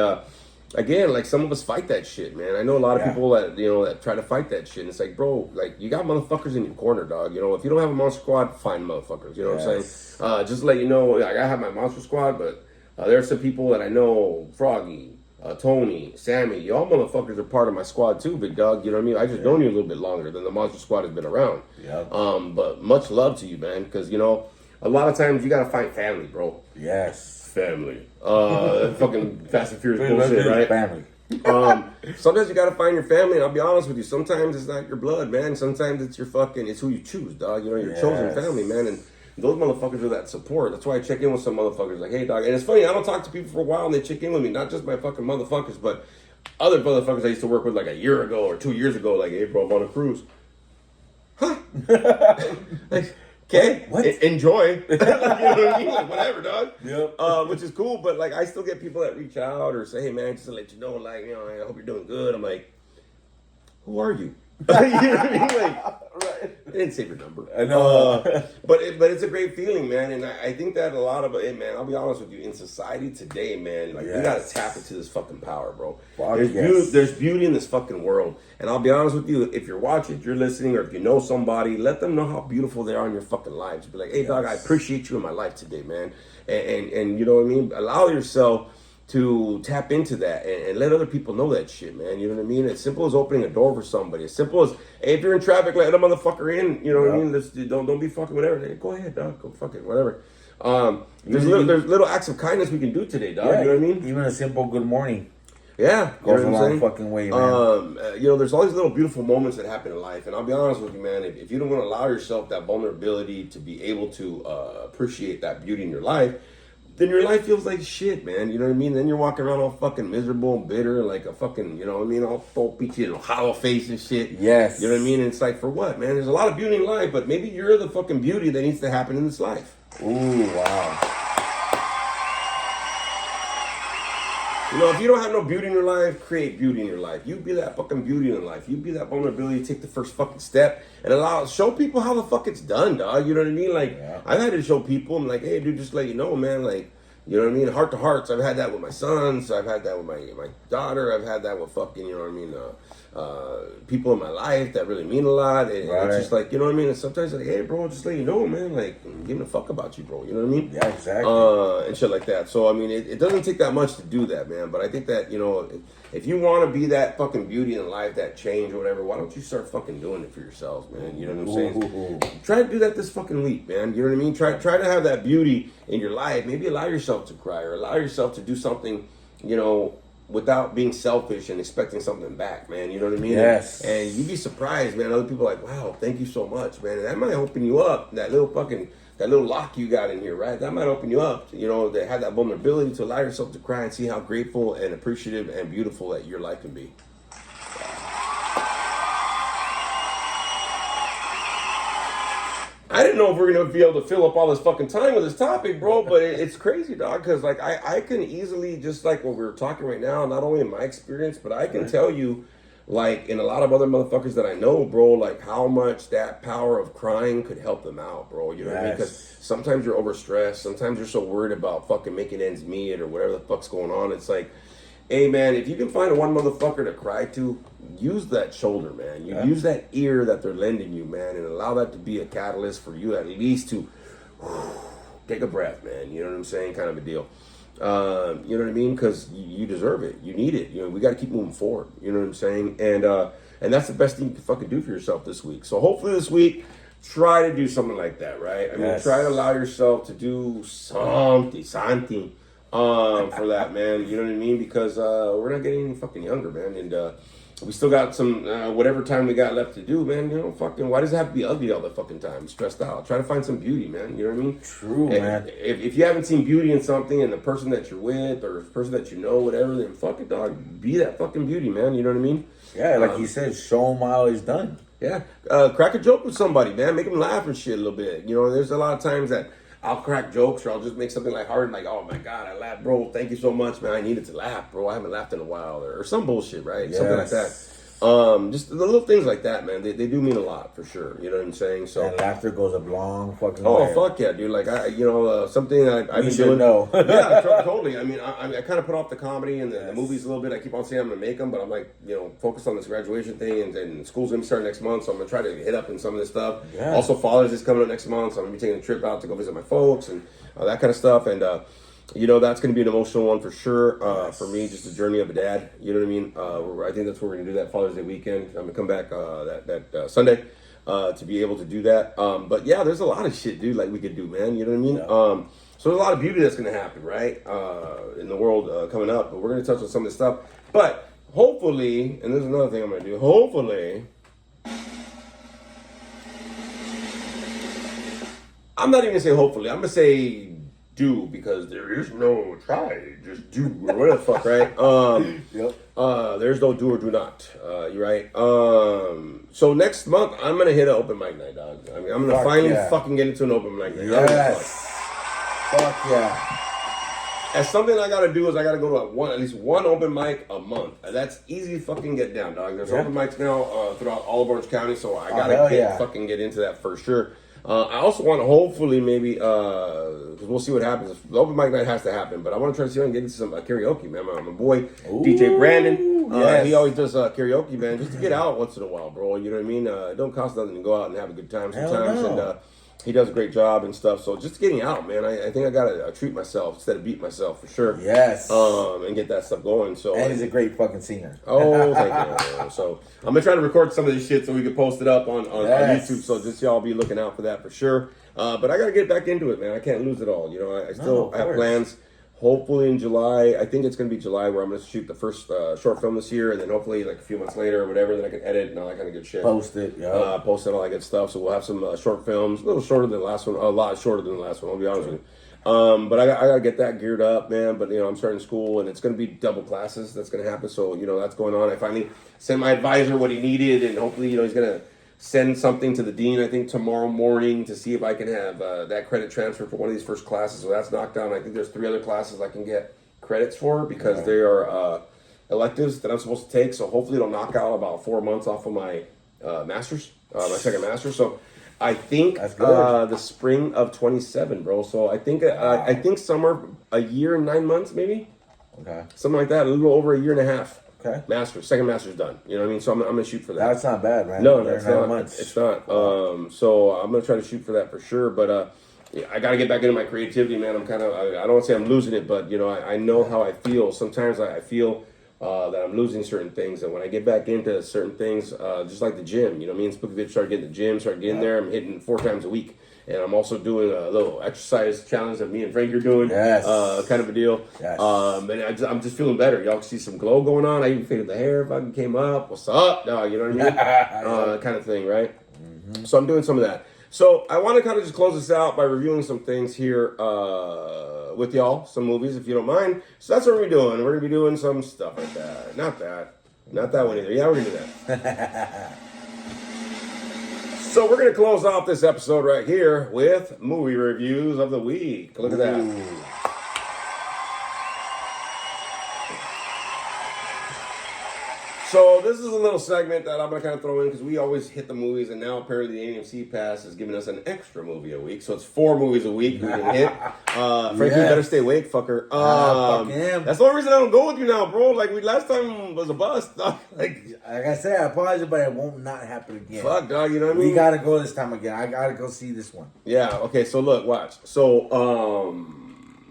again, like some of us fight that shit, man. I know a lot of people that that try to fight that shit. And it's like, bro, like you got motherfuckers in your corner, dog. If you don't have a monster squad, find motherfuckers. You know what I'm saying? Just to let you know, like I have my monster squad, but there are some people that I know, Froggy, Tony, Sammy, y'all motherfuckers are part of my squad too, big dog. You know what I mean? I just known you a little bit longer than the monster squad has been around. Yeah. But much love to you, man, because a lot of times you gotta find family, bro. Yes. Family. Fucking Fast and Furious bullshit, right? Family. Sometimes you gotta find your family, and I'll be honest with you, sometimes it's not your blood, man. Sometimes it's it's who you choose, dog. Your chosen family, man. And those motherfuckers are that support. That's why I check in with some motherfuckers like, hey, dog. And it's funny, I don't talk to people for a while, and they check in with me. Not just my fucking motherfuckers, but other motherfuckers I used to work with like a year ago or 2 years ago, like, hey, bro, I'm on a cruise. Huh? Like, okay, what? Enjoy. You know what I mean? Like, whatever, dog. Yep. Which is cool, but like I still get people that reach out or say, hey man, just to let you know, like, I hope you're doing good. I'm like, who are you? You know what I mean? Like, right. I didn't save your number. I know. But it's a great feeling, man. And I think that a lot of it, man, I'll be honest with you, in society today, man, like we gotta tap into this fucking power, bro. There's beauty in this fucking world. And I'll be honest with you, if you're watching, if you're listening, or if you know somebody, let them know how beautiful they are in your fucking lives. Be like, hey dog, I appreciate you in my life today, man. And you know what I mean? Allow yourself to tap into that and let other people know that shit, man. You know what I mean? As simple as opening a door for somebody. As simple as, hey, if you're in traffic, let a motherfucker in. You know what I mean? Don't be fucking whatever. Hey, go ahead, dog. Go fuck it, whatever. There's little acts of kindness we can do today, dog. You know what I mean? Even a simple good morning. Yeah, goes a long fucking way, man. There's all these little beautiful moments that happen in life, and I'll be honest with you, man. If you don't want to allow yourself that vulnerability to be able to appreciate that beauty in your life, then your life feels like shit, man. You know what I mean? Then you're walking around all fucking miserable and bitter, like a fucking, you know what I mean, all peachy and hollow face and shit. Yes. You know what I mean? And it's like, for what, man? There's a lot of beauty in life, but maybe you're the fucking beauty that needs to happen in this life. Ooh, wow. If you don't have no beauty in your life, create beauty in your life. You be that fucking beauty in life. You be that vulnerability, take the first fucking step, and show people how the fuck it's done, dog. You know what I mean? Like, I've had to show people, I'm like, hey, dude, just let you know, man, like, you know what I mean? Heart to hearts. I've had that with my sons. I've had that with my daughter. I've had that with fucking, you know what I mean, people in my life that really mean a lot. And it's just like, you know what I mean? And sometimes like, hey, bro, just let you know, man, like, I'm giving a fuck about you, bro. You know what I mean? Yeah, exactly. And shit like that. So, I mean, it doesn't take that much to do that, man. But I think that, if you want to be that fucking beauty in life, that change or whatever, why don't you start fucking doing it for yourselves, man? You know what I'm saying? Try to do that this fucking week, man. You know what I mean? Try to have that beauty in your life. Maybe allow yourself to cry or allow yourself to do something, without being selfish and expecting something back, man. You know what I mean? Yes. And you'd be surprised, man. Other people are like, wow, thank you so much, man. And that might open you up. That little lock you got in here, right? That might open you up, to have that vulnerability to allow yourself to cry and see how grateful and appreciative and beautiful that your life can be. I didn't know if we were going to be able to fill up all this fucking time with this topic, bro, but it's crazy, dog, because, like, I can easily, just like what we're talking right now, not only in my experience, but I can tell you, like, in a lot of other motherfuckers that I know, bro, like, how much that power of crying could help them out, bro, you know what I mean? Because sometimes you're overstressed, sometimes you're so worried about fucking making ends meet or whatever the fuck's going on. It's like, hey, man, if you can find one motherfucker to cry to, use that shoulder, man. Use that ear that they're lending you, man, and allow that to be a catalyst for you at least to take a breath, man. You know what I'm saying? Kind of a deal. You know what I mean? Because you deserve it. You need it. You know, we got to keep moving forward. You know what I'm saying? And that's the best thing you can fucking do for yourself this week. So hopefully this week, try to do something like that, right? I mean, try to allow yourself to do something for that, man. You know what I mean? Because we're not getting any fucking younger, man. And we still got some, whatever time we got left to do, man. You know, fucking, why does it have to be ugly all the fucking time? Stressed out. Try to find some beauty, man. You know what I mean? True, and man. If you haven't seen beauty in something and the person that you're with or the person that you know, whatever, then fuck it, dog. Be that fucking beauty, man. You know what I mean? Yeah, like you said, show them how it's done. Yeah. Crack a joke with somebody, man. Make them laugh and shit a little bit. You know, there's a lot of times that I'll crack jokes or I'll just make something like hard and like, oh my God, I laughed, bro. Thank you so much, man. I needed to laugh, bro. I haven't laughed in a while or some bullshit, right? Yes. Something like that. Just the little things like that, man. They do mean a lot for sure. You know what I'm saying? So and laughter goes a long fucking oh way. fuck yeah, dude! Like something I've been doing. Know. Yeah, totally. I mean, I kind of put off the comedy and the movies a little bit. I keep on saying I'm gonna make them, but I'm like, focused on this graduation thing, and school's gonna start next month, so I'm gonna try to hit up in some of this stuff. Yes. Also, Father's is coming up next month, so I'm gonna be taking a trip out to go visit my folks and that kind of stuff. And that's going to be an emotional one for sure for me, just the journey of a dad. You know what I mean? I think that's where we're going to do that Father's Day weekend. I'm going to come back that Sunday to be able to do that. But yeah, there's a lot of shit, dude, like we could do, man. You know what I mean? Yeah. So there's a lot of beauty that's going to happen, right, in the world coming up. But we're going to touch on some of this stuff. But hopefully, and there's another thing I'm going to do, hopefully, I'm not even going to say hopefully. I'm going to say do, because there is no try, just do, or whatever the fuck, right? Yep. There's no do or do not. You're right. So next month I'm gonna hit an open mic night, dog. I mean, I'm gonna finally fucking get into an open mic night. Yes. Fuck yeah. As something I gotta do is I gotta go to at least one open mic a month. That's easy to fucking get down, dog. There's open mics now throughout all of Orange County, so I gotta fucking get into that for sure. I also want to hopefully maybe, because we'll see what happens. The open mic night has to happen, but I want to try to see if I can get into some karaoke, man. My boy, DJ Brandon, he always does karaoke, man, just to get out once in a while, bro. You know what I mean? It don't cost nothing to go out and have a good time sometimes. And he does a great job and stuff. So just getting out, man. I think I gotta treat myself instead of beat myself for sure. Yes. And get that stuff going. So and he's a great fucking singer. Oh, thank you. Man. So I'm gonna try to record some of this shit so we can post it up on YouTube. So just y'all be looking out for that for sure. But I gotta get back into it, man. I can't lose it all. You know, I still have plans. Hopefully in July, I think it's going to be July where I'm going to shoot the first short film this year, and then hopefully like a few months later or whatever, then I can edit and all that kind of good shit. Post it, post it, all that good stuff. So we'll have some short films, a little shorter than the last one, a lot shorter than the last one, I'll be honest with you. But I got to get that geared up, man. But, I'm starting school, and it's going to be double classes. That's going to happen. So, that's going on. I finally sent my advisor what he needed, and hopefully, he's going to send something to the dean, I think, tomorrow morning to see if I can have that credit transfer for one of these first classes. So that's knocked down. I think there's 3 other classes I can get credits for because they are electives that I'm supposed to take. So hopefully it'll knock out about 4 months off of my master's, my second master's. So I think the spring of 27, bro. So I think somewhere a year and 9 months, maybe. Okay. Something like that. A little over a year and a half. Okay. Second master's done. You know what I mean? So I'm gonna shoot for that. That's not bad, man. No, that's not. Months. It's not. So I'm gonna try to shoot for that for sure. But I gotta get back into my creativity, man. I'm kind of. I don't want to say I'm losing it, but I know how I feel. Sometimes I feel that I'm losing certain things, and when I get back into certain things, just like the gym, me and Spooky Bitch started getting the gym, started getting there. I'm hitting 4 times a week. And I'm also doing a little exercise challenge that me and Frank are doing. Yes. Kind of a deal. Yes. And I'm just feeling better. Y'all can see some glow going on. I even faded the hair fucking came up. What's up? No, you know what I mean? Kind of thing, right? Mm-hmm. So I'm doing some of that. So I want to kind of just close this out by reviewing some things here with y'all. Some movies, if you don't mind. So that's what we're doing. We're going to be doing some stuff like that. Not that one either. Yeah, we're going to do that. So we're going to close off this episode right here with movie reviews of the week. Look at that. Ooh. So this is a little segment that I'm going to kind of throw in because we always hit the movies, and now apparently the AMC Pass is giving us an extra movie a week. So it's 4 movies a week we can hit. Frankie, you better stay awake, fucker. Fuck him. That's the only reason I don't go with you now, bro. Like, last time was a bust. like I said, I apologize, but it won't not happen again. Fuck, dog, you know what I mean? We got to go this time again. I got to go see this one. Yeah, okay, so look, watch. So,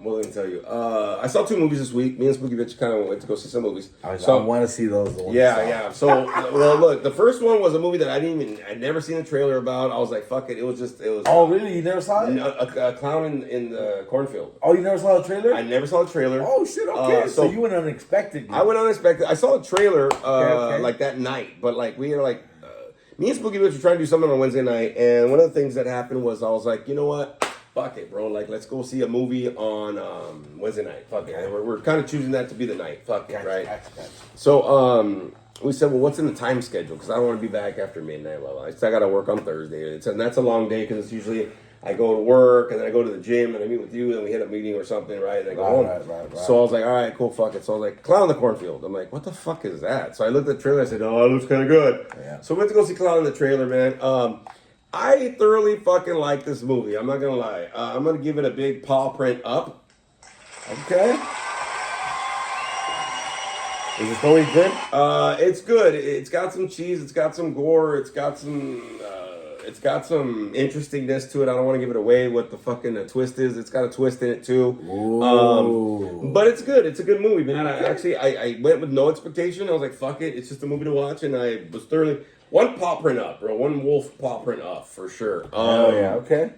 What did I tell you? I saw 2 movies this week. Me and Spooky Bitch kind of went to go see some movies. I want to see those. The ones Yeah, I saw. yeah. So, well, look, the first one was a movie that I'd never seen a trailer about. I was like, fuck it. It was. Oh, really? You never saw it? A clown in the cornfield. Oh, you never saw the trailer? I never saw the trailer. Oh shit! Okay, so so you went unexpected. I went unexpected. I saw the trailer Okay. like that night, but like we were like, me and Spooky Bitch were trying to do something on Wednesday night, and one of the things that happened was I was like, you know what? Fuck it, bro. Like, let's go see a movie on Wednesday night. Fuck it. We're kind of choosing that to be the night. Fuck it, right? Gotcha. So we said, well, what's in the time schedule? Because I don't want to be back after midnight. Well, I got to work on Thursday, and that's a long day because it's usually I go to work and then I go to the gym and I meet with you and we hit a meeting or something, right? And I go home. Right. So I was like, all right, cool, fuck it. So I was like, Clown in the Cornfield. I'm like, what the fuck is that? So I looked at the trailer. I said, oh, it looks kind of good. Yeah. So we went to go see Clown in the trailer, man. I thoroughly fucking like this movie. I'm not gonna lie. I'm gonna give it a big paw print up. Okay. Is the story good? It's good. It's got some cheese. It's got some gore. It's got some interestingness to it. I don't want to give it away what the fucking twist is. It's got a twist in it too. But it's good. It's a good movie, man. I went with no expectation. I was like, fuck it. It's just a movie to watch, and I was thoroughly. One paw print up, bro. One wolf paw print up, for sure. Oh, yeah, okay.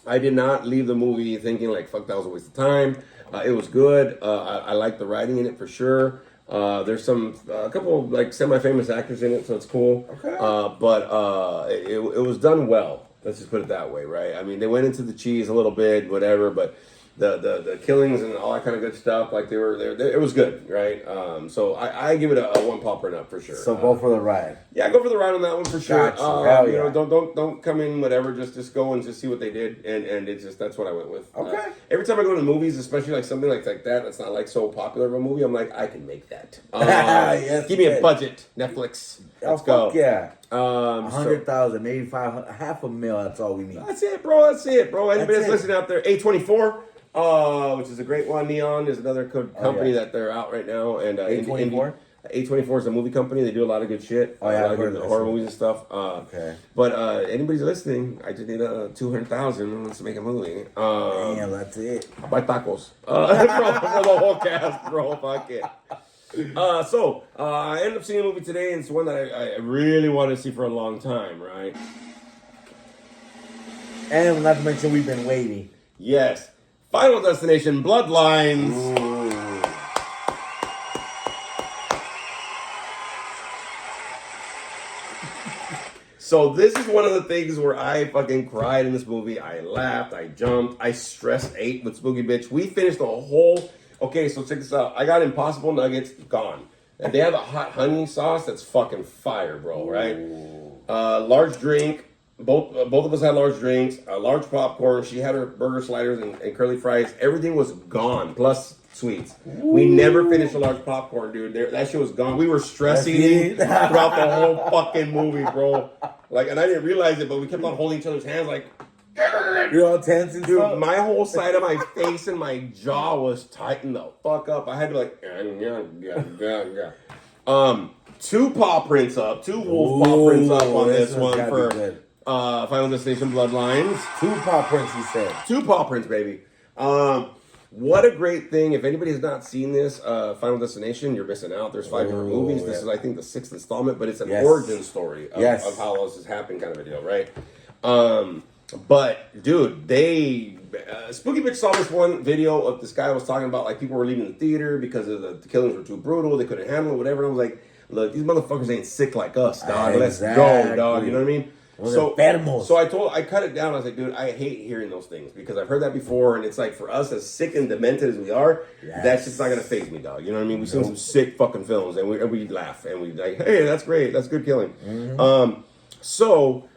I did not leave the movie thinking, like, fuck, that was a waste of time. It was good. I like the writing in it, for sure. There's a couple of, like, semi-famous actors in it, so it's cool. Okay. But it was done well. Let's just put it that way, right? I mean, they went into the cheese a little bit, whatever, but the killings and all that kind of good stuff, like they were there, it was good, right? So I give it a 1 paw print up for sure. So go for the ride. Yeah, go for the ride on that one for sure. Gotcha. Hell You yeah. know, don't come in whatever. Just go and just see what they did, and it's just that's what I went with. Okay. Every time I go to the movies, especially like something like that, that's not like so popular of a movie, I'm like, I can make that. Yes, give me a yes. budget, Netflix. Let's go. Fuck yeah. So- 100,000, maybe 500, $500,000. That's all we need. That's it, bro. That's it, bro. Anybody that's it. listening out there, A24, which is a great one. Neon is another company that they're out right now, and A24? A24 is a movie company. They do a lot of good shit. Oh, yeah, a lot I've of heard good of horror this. movies and stuff. Okay. But anybody's listening, I just need 200,000 wants to make a movie. Damn, that's it. I'll buy tacos bro, for the whole cast, bro. Fuck it. So I ended up seeing a movie today, and it's one that I really wanted to see for a long time, right? And not to mention, we've been waiting. Yes. Final Destination, Bloodlines. Ooh. So this is one of the things where I fucking cried in this movie. I laughed, I jumped, I stress ate with Spooky Bitch. We finished the whole. Okay, so check this out. I got Impossible Nuggets gone, and they have a hot honey sauce that's fucking fire, bro. Right? Large drink. Both of us had large drinks. Large popcorn. She had her burger sliders and curly fries. Everything was gone. Plus sweets. We never finished a large popcorn, dude. That shit was gone. We were stress eating throughout the whole fucking movie, bro. Like, and I didn't realize it, but we kept on holding each other's hands, like. You're all tense and Dude, stuff? my whole side of my face and my jaw was tightened the fuck up. I had to like, 2 paw prints up, 2 wolf paw prints up on this this one's one gotta be for good. Final Destination Bloodlines. 2 pop prints, he said. 2 paw prints, baby. What a great thing. If anybody has not seen this, Final Destination, you're missing out. There's 5 different movies. This is, I think, the 6th installment, but it's an origin story of how all this has happened, kind of a deal, right? But, dude, Spooky Bitch saw this one video of this guy was talking about, like, people were leaving the theater because of the killings were too brutal. They couldn't handle it, whatever. And I was like, look, these motherfuckers ain't sick like us, dog. Let's go, dog. You know what I mean? So I cut it down. I was like, dude, I hate hearing those things because I've heard that before, and it's like for us as sick and demented as we are, that's just not gonna faze me, dog. You know what I mean? We've seen some sick fucking films, and we laugh and we like, hey, that's great, that's good killing. So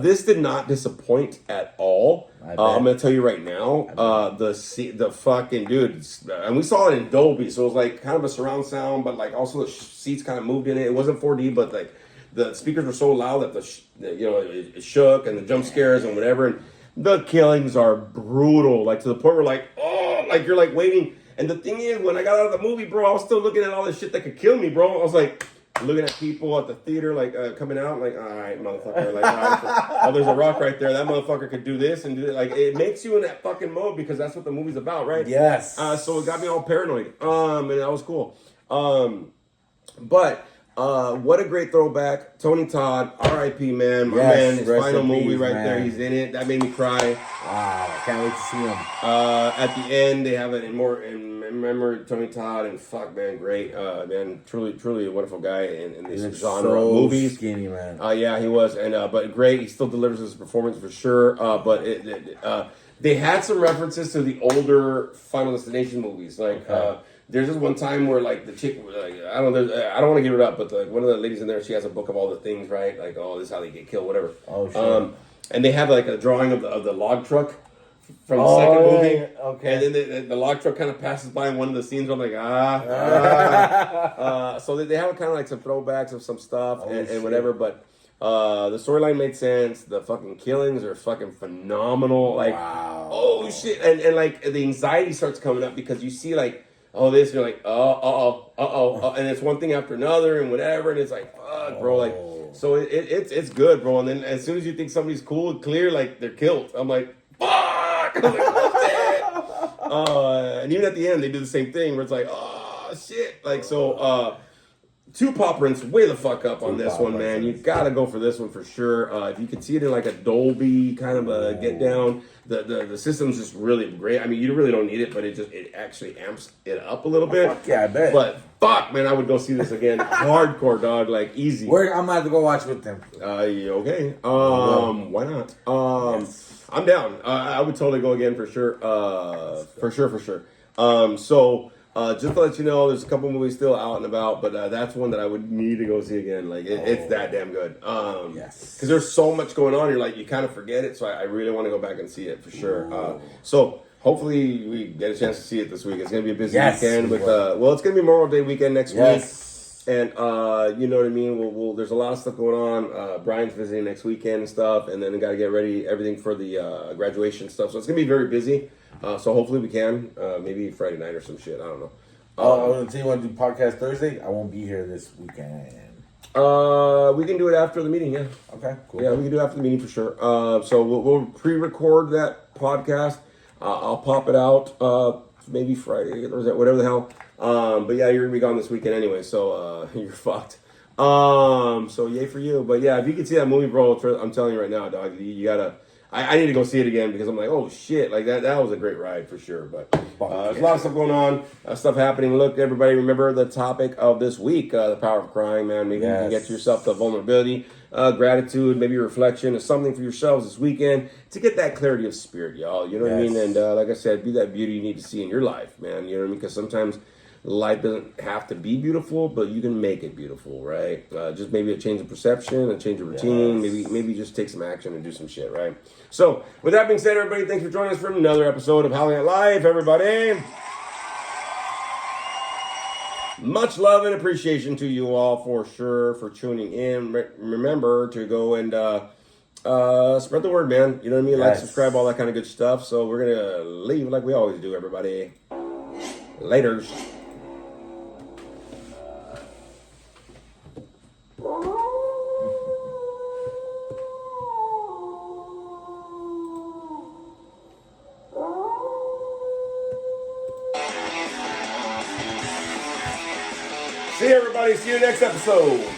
this did not disappoint at all. I'm gonna tell you right now, the fucking dude, and we saw it in Dolby, so it was like kind of a surround sound, but like also the seats kind of moved in it. It wasn't 4D, but like. The speakers were so loud that it shook and the jump scares and whatever. And the killings are brutal, like to the point where like, oh, like you're like waiting. And the thing is, when I got out of the movie, bro, I was still looking at all this shit that could kill me, bro. I was like, looking at people at the theater, like coming out, like, all right, motherfucker, like, all right, oh, there's a rock right there. That motherfucker could do this and do that. Like, it makes you in that fucking mode because that's what the movie's about, right? Yes. So it got me all paranoid. And that was cool. But what a great throwback. Tony Todd, R.I.P. man. My man, his final movie right there. He's in it. That made me cry. Wow, can't wait to see him. At the end, they have it in memory of Tony Todd, and fuck, man, great. Man, truly a wonderful guy in this genre of movies. Skinny, man. Yeah, he was, and but great. He still delivers his performance for sure. But they had some references to the older Final Destination movies, like. There's this one time where like the chick, like, I don't want to give it up, but one of the ladies in there, she has a book of all the things, right? Like, oh, this is how they get killed, whatever. Oh, sure. And they have like a drawing of the log truck from the second movie. Okay. And then the log truck kind of passes by in one of the scenes. Where I'm like, so they have kind of like some throwbacks of some stuff and whatever, but. The storyline made sense. The fucking killings are fucking phenomenal. Like, wow. Oh shit, and like the anxiety starts coming up because you see like. Oh, this, you're like, and it's one thing after another and whatever, and it's like, fuck, bro, like, so it's good, bro, and then as soon as you think somebody's cool, clear, like, they're killed, I'm like, fuck, I'm like, oh, shit, and even at the end, they do the same thing, where it's like, oh, shit, like, so, two pop prints way the fuck up on this one, man. You gotta go for this one for sure. If you can see it in like a Dolby kind of a get down, the system's just really great. I mean, you really don't need it, but it actually amps it up a little bit. Fuck yeah, I bet. But fuck, man, I would go see this again. Hardcore, dog, like easy. I'm gonna have to go watch with them. Okay. Why not? Yes. I'm down. I would totally go again for sure. For sure. Just to let you know, there's a couple movies still out and about, but that's one that I would need to go see again. Like, it's that damn good. Yes. Because there's so much going on, you're like, you kind of forget it, so I really want to go back and see it for sure. So hopefully we get a chance to see it this week. It's going to be a busy weekend with, it's going to be Memorial Day weekend next week. And, you know what I mean? We'll there's a lot of stuff going on. Brian's visiting next weekend and stuff, and then we got to get ready, everything for the graduation stuff. So it's going to be very busy. So hopefully we can, maybe Friday night or some shit. I don't know. I was gonna tell you, want to do podcast Thursday? I won't be here this weekend. We can do it after the meeting. Yeah. Okay. Cool. Yeah, we can do it after the meeting for sure. So we'll pre-record that podcast. I'll pop it out maybe Friday or whatever the hell. But yeah, you're gonna be gone this weekend anyway, so you're fucked. So yay for you. But yeah, if you can see that movie, bro, I'm telling you right now, dog, you gotta. I need to go see it again because I'm like, oh shit, like that was a great ride for sure. But there's a lot of stuff going on, stuff happening. Look, everybody, remember the topic of this week, the power of crying, man. Maybe you can get yourself to vulnerability, gratitude, maybe reflection, or something for yourselves this weekend to get that clarity of spirit, y'all. You know what I mean? And like I said, be that beauty you need to see in your life, man. You know what I mean? Because sometimes life doesn't have to be beautiful, but you can make it beautiful, right? Just maybe a change of perception, a change of routine, maybe just take some action and do some shit, right? So, with that being said, everybody, thanks for joining us for another episode of Howling at Life, everybody. Much love and appreciation to you all for sure for tuning in. Remember to go and spread the word, man. You know what I mean? Like, subscribe, all that kind of good stuff. So we're going to leave like we always do, everybody. Laters. See you, everybody. See you next episode.